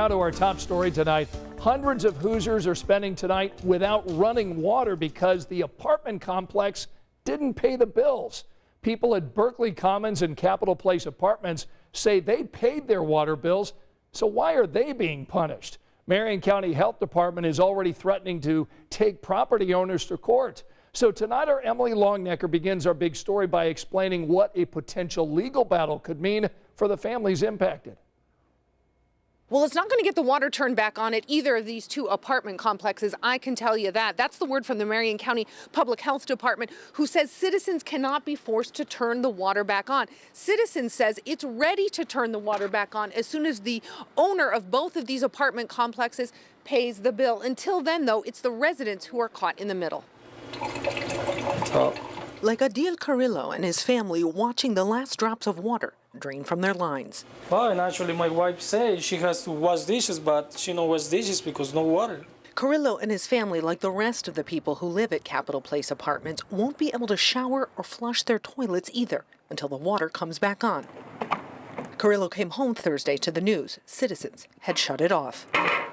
Now to our top story tonight. Hundreds of Hoosiers are spending tonight without running water because the apartment complex didn't pay the bills. People at Berkeley Commons and Capitol Place Apartments say they paid their water bills, so why are they being punished? Marion County Health Department is already threatening to take property owners to court. So tonight our Emily Longnecker begins our big story by explaining what a potential legal battle could mean for the families impacted. Well, it's not going to get the water turned back on at either of these two apartment complexes, I can tell you that. That's the word from the Marion County Public Health Department, who says citizens cannot be forced to turn the water back on. Citizens says it's ready to turn the water back on as soon as the owner of both of these apartment complexes pays the bill. Until then, though, it's the residents who are caught in the middle. Like Adil Carrillo and his family watching the last drops of water drain from their lines. Well, and actually my wife says she has to wash dishes, but she don't wash dishes because no water. Carrillo and his family, like the rest of the people who live at Capitol Place Apartments, won't be able to shower or flush their toilets either until the water comes back on. Carrillo came home Thursday to the news citizens had shut it off.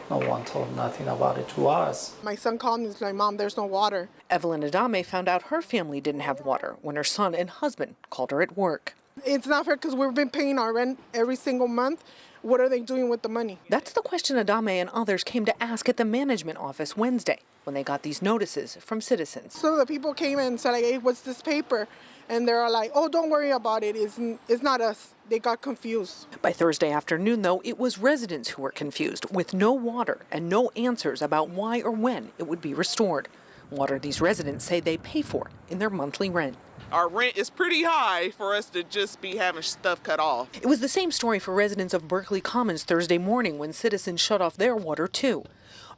No one told nothing about it to us. My son called me and said, "Mom, there's no water." Evelyn Adame found out her family didn't have water when her son and husband called her at work. It's not fair because we've been paying our rent every single month. What are they doing with the money? That's the question Adame and others came to ask at the management office Wednesday when they got these notices from citizens. So the people came in and said, like, "Hey, what's this paper?" And they're like, "Oh, don't worry about it. It's not us." They got confused. By Thursday afternoon, though, it was residents who were confused with no water and no answers about why or when it would be restored. Water these residents say they pay for in their monthly rent. Our rent is pretty high for us to just be having stuff cut off. It was the same story for residents of Berkeley Commons Thursday morning when citizens shut off their water, too.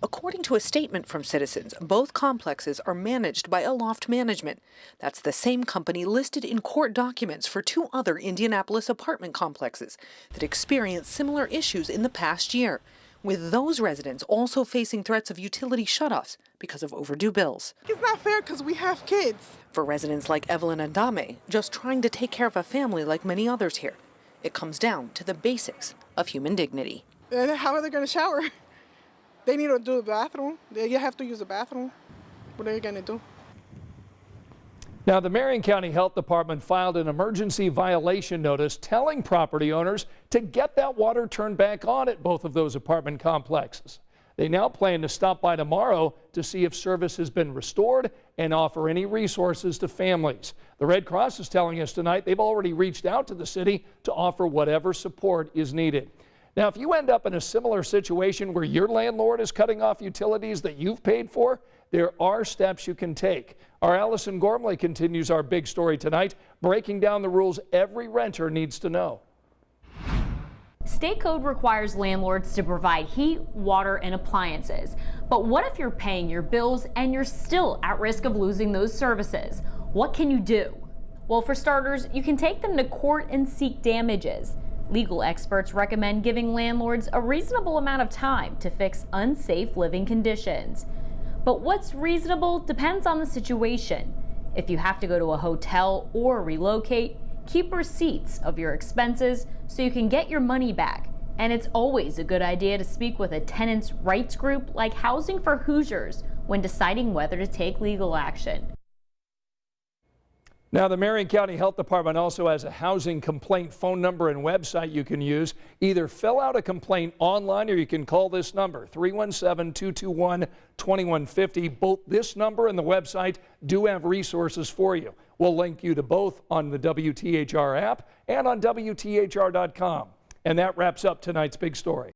According to a statement from citizens, both complexes are managed by Aloft Management. That's the same company listed in court documents for two other Indianapolis apartment complexes that experienced similar issues in the past year, with those residents also facing threats of utility shutoffs because of overdue bills. It's not fair because we have kids. For residents like Evelyn Adame, just trying to take care of a family like many others here, it comes down to the basics of human dignity. And how are they going to shower? They need to do the bathroom. You have to use the bathroom. What are they going to do? Now, the Marion County Health Department filed an emergency violation notice telling property owners to get that water turned back on at both of those apartment complexes. They now plan to stop by tomorrow to see if service has been restored and offer any resources to families. The Red Cross is telling us tonight they've already reached out to the city to offer whatever support is needed. Now, if you end up in a similar situation where your landlord is cutting off utilities that you've paid for, there are steps you can take. Our Allison Gormley continues our big story tonight, breaking down the rules every renter needs to know. State code requires landlords to provide heat, water, and appliances. But what if you're paying your bills and you're still at risk of losing those services? What can you do? Well, for starters, you can take them to court and seek damages. Legal experts recommend giving landlords a reasonable amount of time to fix unsafe living conditions. But what's reasonable depends on the situation. If you have to go to a hotel or relocate, keep receipts of your expenses so you can get your money back. And it's always a good idea to speak with a tenants' rights group like Housing for Hoosiers when deciding whether to take legal action. Now, the Marion County Health Department also has a housing complaint phone number and website you can use. Either fill out a complaint online or you can call this number, 317-221-2150. Both this number and the website do have resources for you. We'll link you to both on the WTHR app and on WTHR.com. And that wraps up tonight's big story.